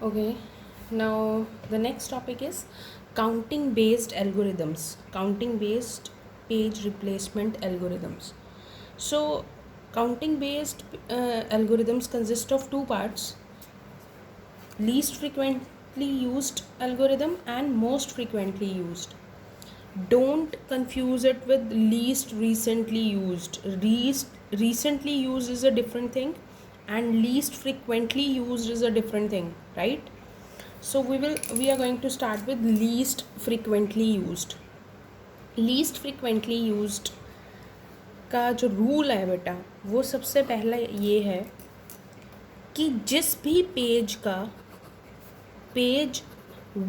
Okay, now the next topic is counting based algorithms, counting based page replacement algorithms. So, counting based algorithms consist of two parts: least frequently used algorithm and most frequently used. Don't confuse it with least recently used. Least recently used is a different thing, and least frequently used is a different thing, right? So we are going to start with least frequently used. Least frequently used का जो rule है बेटा, वो सबसे पहला ये है कि जिस भी page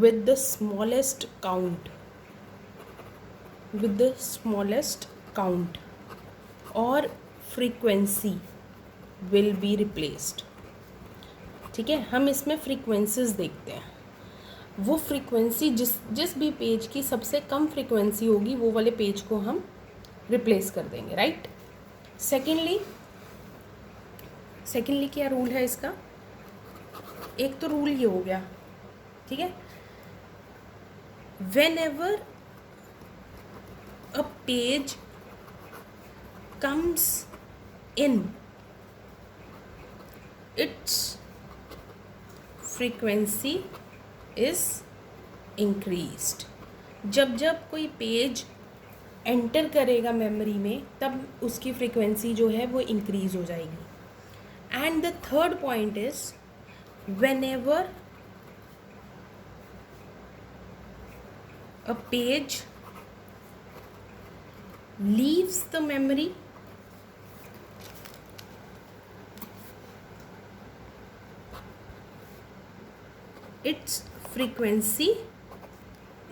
with the smallest count or frequency will be replaced. ठीक है, हम इसमें फ्रीक्वेंसीज देखते हैं. वो फ्रीक्वेंसी जिस भी पेज की सबसे कम फ्रीक्वेंसी होगी वो वाले पेज को हम रिप्लेस कर देंगे, राइट. सेकेंडली क्या रूल है इसका? एक तो रूल ये हो गया, ठीक है, when ever a page comes in its frequency is increased. जब कोई पेज एंटर करेगा मेमोरी में तब उसकी फ्रीक्वेंसी जो है वो इंक्रीज हो जाएगी. And the third point is when ever a page leaves the memory it's frequency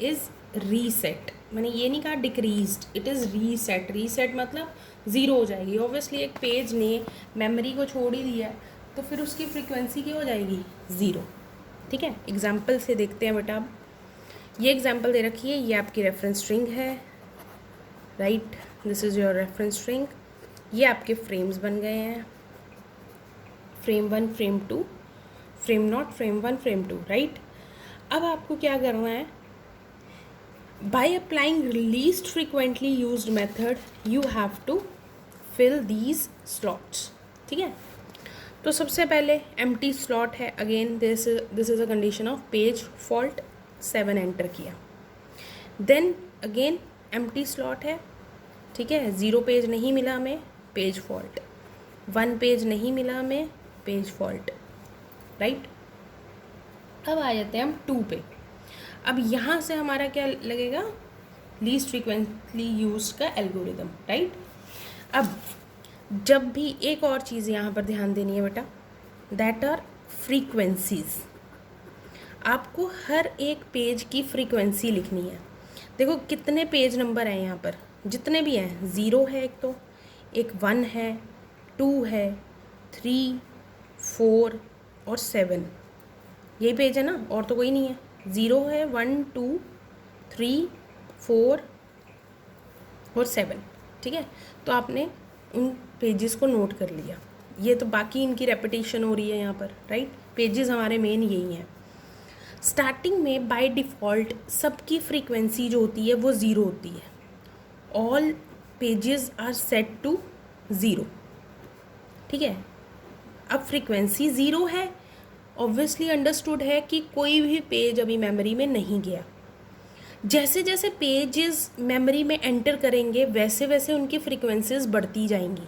is reset. मैंने ये नहीं कहा decreased, it is reset. Reset मतलब ज़ीरो हो जाएगी. ऑब्वियसली एक पेज ने मेमोरी को छोड़ ही दिया है तो फिर उसकी फ्रीक्वेंसी क्या हो जाएगी? ज़ीरो. ठीक है, एग्जाम्पल से देखते हैं बेटा. अब ये एग्जाम्पल दे रखी है, ये आपकी रेफरेंस स्ट्रिंग है, right. This is your reference string. ये आपके फ्रेम्स बन गए हैं, frame 1, frame 2, frame not, frame 1, frame 2, right. अब आपको क्या करना है? By applying least frequently used method, you have to fill these slots. ठीक है, तो सबसे पहले empty slot है. Again this is a condition of page fault. 7 enter किया. देन अगेन empty slot है, ठीक है. 0 पेज नहीं मिला हमें, पेज फॉल्ट. 1 पेज नहीं मिला हमें, पेज फॉल्ट, राइट. अब आ जाते हैं हम 2 पे. अब यहाँ से हमारा क्या लगेगा? लीस्ट फ्रीक्वेंटली यूज का एल्गोरिदम, राइट. अब जब भी एक और चीज़ यहाँ पर ध्यान देनी है बेटा, दैट आर फ्रीक्वेंसीज. आपको हर एक पेज की फ्रीक्वेंसी लिखनी है. देखो कितने पेज नंबर हैं यहाँ पर, जितने भी हैं. 0 है एक, तो एक 1 है, 2 है, 3, 4 और 7. यही पेज है ना, और तो कोई नहीं है. 0 है, 1, 2, 3, 4 और 7. ठीक है, तो आपने उन पेजेस को नोट कर लिया. ये तो बाकी इनकी रेपिटेशन हो रही है यहाँ पर, राइट. पेजेस हमारे मेन यही हैं. स्टार्टिंग में बाय डिफ़ॉल्ट सबकी फ्रीक्वेंसी जो होती है वो 0 होती है. All pages are set to 0. ठीक है, अब फ्रीक्वेंसी 0 है, ऑब्वियसली अंडरस्टूड है कि कोई भी पेज अभी मेमोरी में नहीं गया. जैसे जैसे पेजेस मेमोरी में एंटर करेंगे वैसे वैसे उनकी फ्रीक्वेंसीज बढ़ती जाएंगी.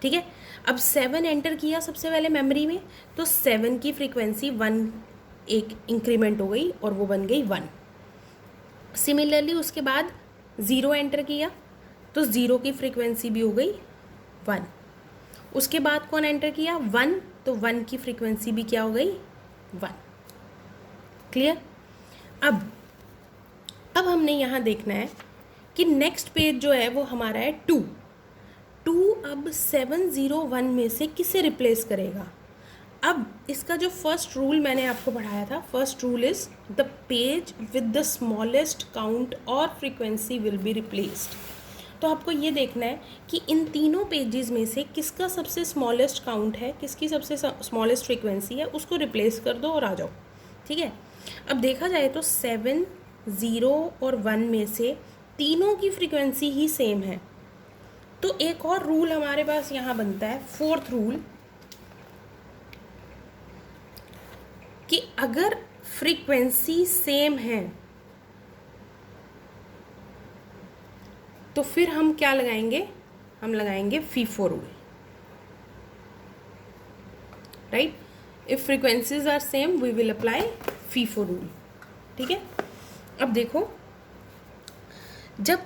ठीक है, अब 7 एंटर किया सबसे पहले मेमोरी में, तो 7 की फ्रीक्वेंसी 1 एक इंक्रीमेंट हो गई और वो बन गई 1. सिमिलरली उसके बाद 0 एंटर किया तो 0 की फ्रीक्वेंसी भी हो गई 1. उसके बाद कौन एंटर किया? 1, तो 1 की फ्रीक्वेंसी भी क्या हो गई? 1. क्लियर. अब हमने यहाँ देखना है कि नेक्स्ट पेज जो है वो हमारा है 2. अब 701 में से किसे रिप्लेस करेगा? अब इसका जो फर्स्ट रूल मैंने आपको पढ़ाया था, first rule is the page with the smallest count और फ्रीक्वेंसी विल बी रिप्लेस्ड. तो आपको ये देखना है कि इन तीनों पेजेस में से किसका सबसे स्मॉलेस्ट काउंट है, किसकी सबसे स्मॉलेस्ट फ्रीक्वेंसी है, उसको रिप्लेस कर दो और आ जाओ. ठीक है। अब देखा जाए तो 7, 0 और 1 में से तीनों की फ्रीक्वेंसी ही सेम है। तो एक और रूल हमारे पास यहाँ बनता है, फोर्थ रूल, कि अगर फ्रीक्वेंसी सेम है तो फिर हम क्या लगाएंगे, हम लगाएंगे FIFO rule, right. If frequencies are same we will apply FIFO rule, ठीक है। अब देखो, जब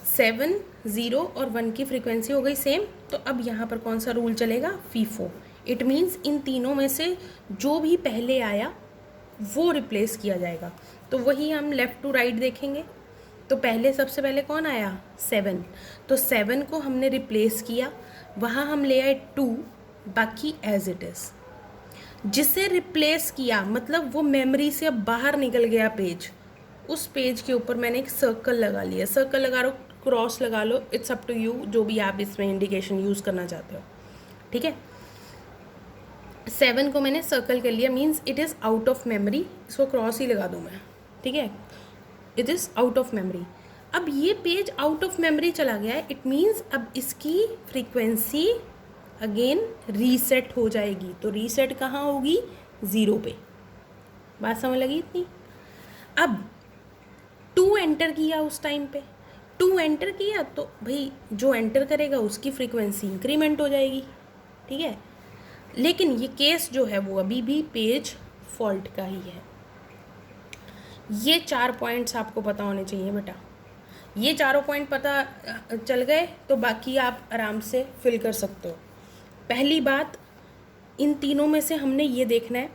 7, 0 और 1 की फ्रीक्वेंसी हो गई सेम, तो अब यहाँ पर कौन सा रूल चलेगा, फीफो। इट मीन्स इन तीनों में से जो भी पहले आया वो रिप्लेस किया जाएगा। तो वही हम लेफ़्ट टू राइट देखेंगे। तो पहले सबसे पहले कौन आया, 7, तो 7 को हमने रिप्लेस किया, वहाँ हम ले आए 2, बाकी एज इट इज़। जिसे रिप्लेस किया मतलब वो मेमोरी से अब बाहर निकल गया पेज, उस पेज के ऊपर मैंने एक सर्कल लगा लिया। सर्कल लगा लो, क्रॉस लगा लो, इट्स अप टू यू, जो भी आप इसमें इंडिकेशन यूज़ करना चाहते हो, ठीक है। 7 को मैंने सर्कल कर लिया, means it is out of memory, इसको क्रॉस ही लगा दूँ मैं, ठीक है, it is out of memory. अब ये पेज आउट ऑफ मेमोरी चला गया है, इट मीन्स अब इसकी फ्रीक्वेंसी अगेन रीसेट हो जाएगी। तो रीसेट कहाँ होगी, 0 पे। बात समझ लगी इतनी। अब 2 एंटर किया, उस टाइम पे 2 एंटर किया तो भाई जो एंटर करेगा उसकी फ्रीक्वेंसी इंक्रीमेंट हो जाएगी, ठीक है। लेकिन ये केस जो है वो अभी भी पेज फॉल्ट का ही है। ये 4 पॉइंट्स आपको पता होने चाहिए बेटा। ये चारों पॉइंट पता चल गए तो बाकी आप आराम से फिल कर सकते हो। पहली बात, इन तीनों में से हमने ये देखना है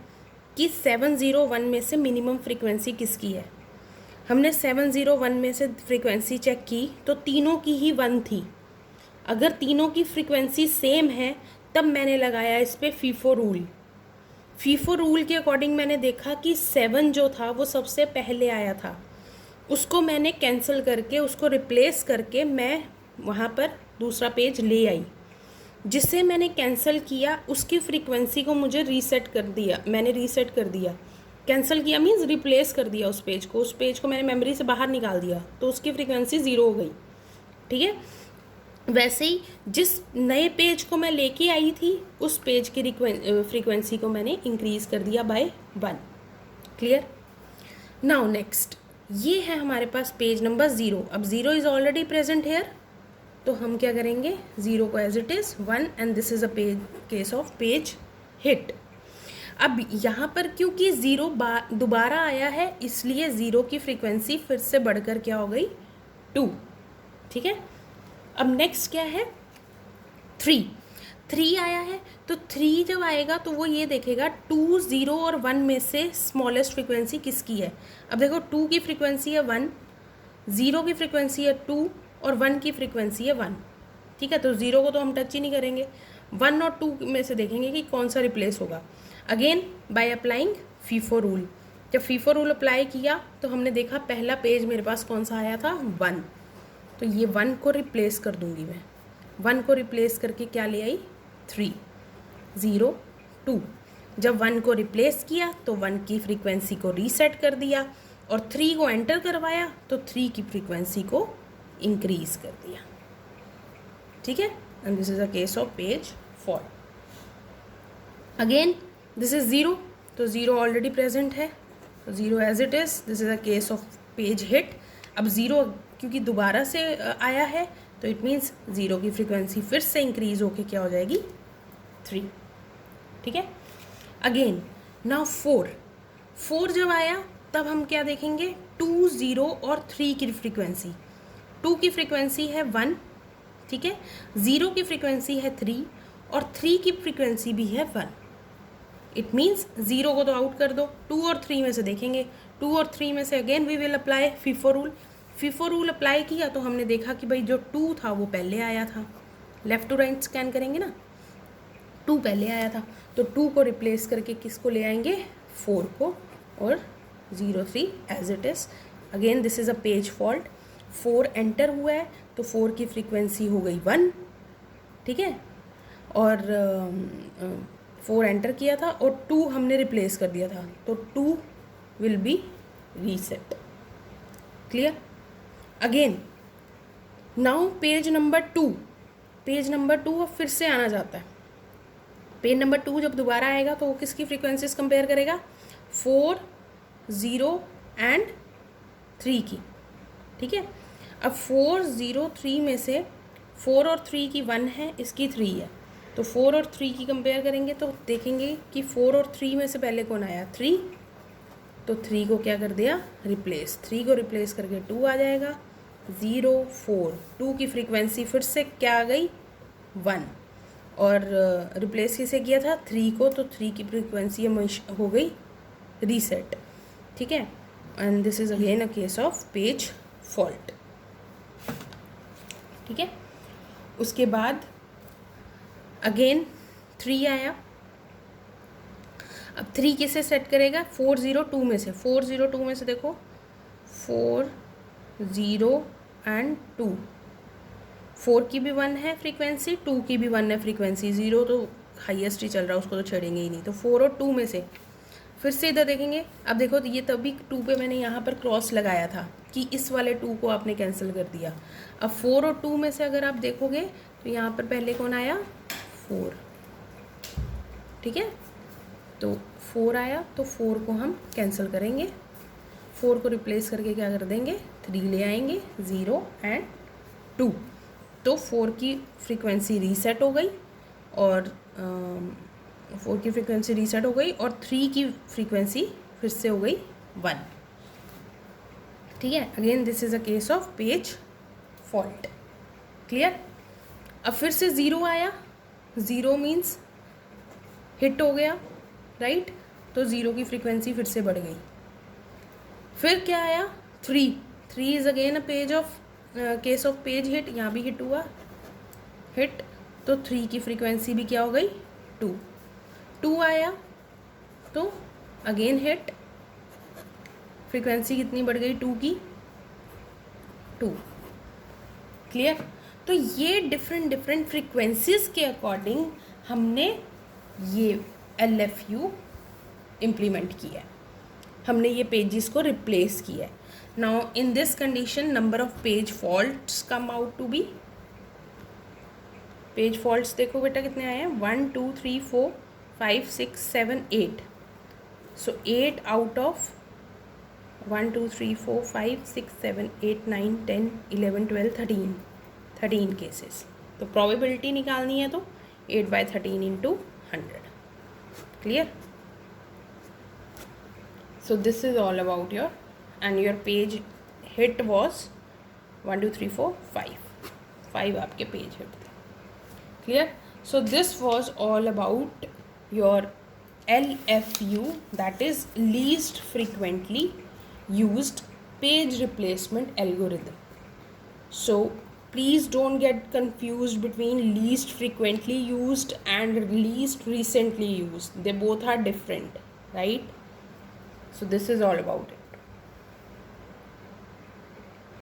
कि 701 में से मिनिमम फ्रीक्वेंसी किसकी है। हमने 701 में से फ्रीक्वेंसी चेक की तो तीनों की ही 1 थी। अगर तीनों की फ्रीक्वेंसी सेम है तब मैंने लगाया इस पर फीफो रूल। फीफो रूल के अकॉर्डिंग मैंने देखा कि 7 जो था वो सबसे पहले आया था, उसको मैंने कैंसिल करके उसको रिप्लेस करके मैं वहाँ पर दूसरा पेज ले आई। जिसे मैंने कैंसिल किया उसकी फ्रीक्वेंसी को मुझे रीसेट कर दिया, मैंने रीसेट कर दिया। कैंसिल किया मीन्स रिप्लेस कर दिया उस पेज को मैंने मेमोरी से बाहर निकाल दिया, तो उसकी फ्रीक्वेंसी 0 हो गई, ठीक है। वैसे ही जिस नए पेज को मैं लेके आई थी उस पेज की फ्रीक्वेंसी को मैंने इंक्रीज़ कर दिया बाय 1। क्लियर। नाउ नेक्स्ट, ये है हमारे पास पेज नंबर 0। अब 0 इज़ ऑलरेडी प्रेजेंट हेयर, तो हम क्या करेंगे, 0 को as it is 1 and this is a case of page hit. अब यहाँ पर क्योंकि 0 दोबारा आया है इसलिए 0 की फ्रीक्वेंसी फिर से बढ़कर क्या हो गई, 2, ठीक है। अब नेक्स्ट क्या है, 3 आया है, तो 3 जब आएगा तो वो ये देखेगा 2, 0 और 1 में से स्मॉलेस्ट फ्रीक्वेंसी किसकी है। अब देखो 2 की फ्रीक्वेंसी है 1, 0 की फ्रीक्वेंसी है 2 और 1 की फ्रीक्वेंसी है 1, ठीक है। तो 0 को तो हम टच ही नहीं करेंगे, 1 और 2 में से देखेंगे कि कौन सा रिप्लेस होगा। Again by applying FIFO rule. जब फीफो रूल अप्लाई किया तो हमने देखा पहला पेज मेरे पास कौन सा आया था, 1, तो ये 1 को रिप्लेस कर दूंगी मैं। 1 को रिप्लेस करके क्या ले आई, 3, 0, 2। जब 1 को रिप्लेस किया तो 1 की फ्रीक्वेंसी को रीसेट कर दिया और 3 को एंटर करवाया तो 3 की फ्रीक्वेंसी को इंक्रीज कर दिया, ठीक है। And this is a case of page fault. Again this is 0, तो 0 ऑलरेडी प्रेजेंट है, तो 0 as it is. This is a case of page hit. अब 0 क्योंकि दोबारा से आया है तो इट मीन्स 0 की फ्रीक्वेंसी फिर से इंक्रीज होके क्या हो जाएगी, 3, ठीक है। अगेन नाउ 4 जब आया तब हम क्या देखेंगे, 2, 0 और 3 की फ्रीक्वेंसी। 2 की फ्रीक्वेंसी है 1, ठीक है, 0 की फ्रीक्वेंसी है 3 और 3 की फ्रीक्वेंसी भी है 1। इट मीन्स 0 को तो आउट कर दो, 2 और 3 में से देखेंगे, 2 और 3 में से again we will apply FIFO rule. FIFO rule apply किया तो हमने देखा कि भाई जो 2 था वो पहले आया था, लेफ़्ट टू राइट स्कैन करेंगे ना, 2 पहले आया था, तो 2 को रिप्लेस करके किसको ले आएंगे, 4 को, और 0, 3 as it is. Again this is a page fault. 4 enter हुआ है तो 4 की फ्रीक्वेंसी हो गई 1, ठीक है, और 4 एंटर किया था और 2 हमने रिप्लेस कर दिया था, तो 2 will be reset. Clear? Again, now page number 2, page number 2 अब फिर से आना जाता है. पेज नंबर 2 जब दोबारा आएगा तो वो किसकी फ्रीक्वेंसीज कंपेयर करेगा? 4, 0 एंड 3 की. ठीक है. अब 4, 0, 3 में से 4 और 3 की 1 है, इसकी 3 है, तो 4 और 3 की कंपेयर करेंगे तो देखेंगे कि 4 और 3 में से पहले कौन आया? 3. तो 3 को क्या कर दिया? रिप्लेस. 3 को रिप्लेस करके 2 आ जाएगा. 0, 4, 2 की फ्रीक्वेंसी फिर से क्या आ गई? 1. और रिप्लेस किसे किया था? 3 को, तो 3 की फ्रीक्वेंसी हो गई रीसेट. ठीक है. And this is again a case of page fault. ठीक है. उसके बाद अगेन 3 आया. अब 3 किसे सेट करेगा? 402 में से. 402 में से देखो 4, 0 एंड 2. 4 की भी 1 है फ्रीक्वेंसी, 2 की भी 1 है फ्रीक्वेंसी. 0 तो हाईएस्ट ही चल रहा है, उसको तो छेड़ेंगे ही नहीं. तो 4 और 2 में से फिर से इधर देखेंगे. अब देखो तो ये तभी 2 पे मैंने यहाँ पर क्रॉस लगाया था कि इस वाले 2 को आपने कैंसिल कर दिया. अब 4 और 2 में से अगर आप देखोगे तो यहाँ पर पहले कौन आया? 4. ठीक है. तो 4 आया, तो 4 को हम कैंसिल करेंगे. 4 को रिप्लेस करके क्या कर देंगे? 3 ले आएंगे. 0 एंड 2. तो 4 की फ्रीक्वेंसी रीसेट हो गई और 4 की फ्रीक्वेंसी रीसेट हो गई और 3 की फ्रीक्वेंसी फिर से हो गई 1. ठीक है. Again this is a case of page fault. Clear? अब फिर से 0 आया. 0 मीन्स हिट हो गया, राइट? तो 0 की फ्रीक्वेंसी फिर से बढ़ गई. फिर क्या आया? 3. 3 is again a page of case of page hit. यहाँ भी हिट हुआ, हिट. तो 3 की फ्रीक्वेंसी भी क्या हो गई? 2. 2 आया तो अगेन हिट. फ्रीक्वेंसी कितनी बढ़ गई? 2 की 2. क्लियर? तो ये डिफरेंट फ्रीक्वेंसीज के अकॉर्डिंग हमने ये LFU इम्प्लीमेंट किया है. हमने ये पेजेस को रिप्लेस किया है. Now in this condition number of page faults come out to be. Page faults देखो बेटा कितने आए हैं? 1, 2, 3, 4, 5, 6, 7, 8. सो 8 आउट ऑफ 1, 2, 3, 4, 5, 6, 7, 8, 9, 10, 11, 12, 13 केसेस. तो प्रोबेबिलिटी निकालनी है तो 8/13 into 100. Clear? So this is all about your, and your page hit was 1, 2, 3, 4, 5. 5 आपके पेज हिट थे. Clear? So this was all about your LFU, that is least frequently used page replacement algorithm. So please don't get confused between least frequently used and least recently used. They both are different, right? So this is all about it.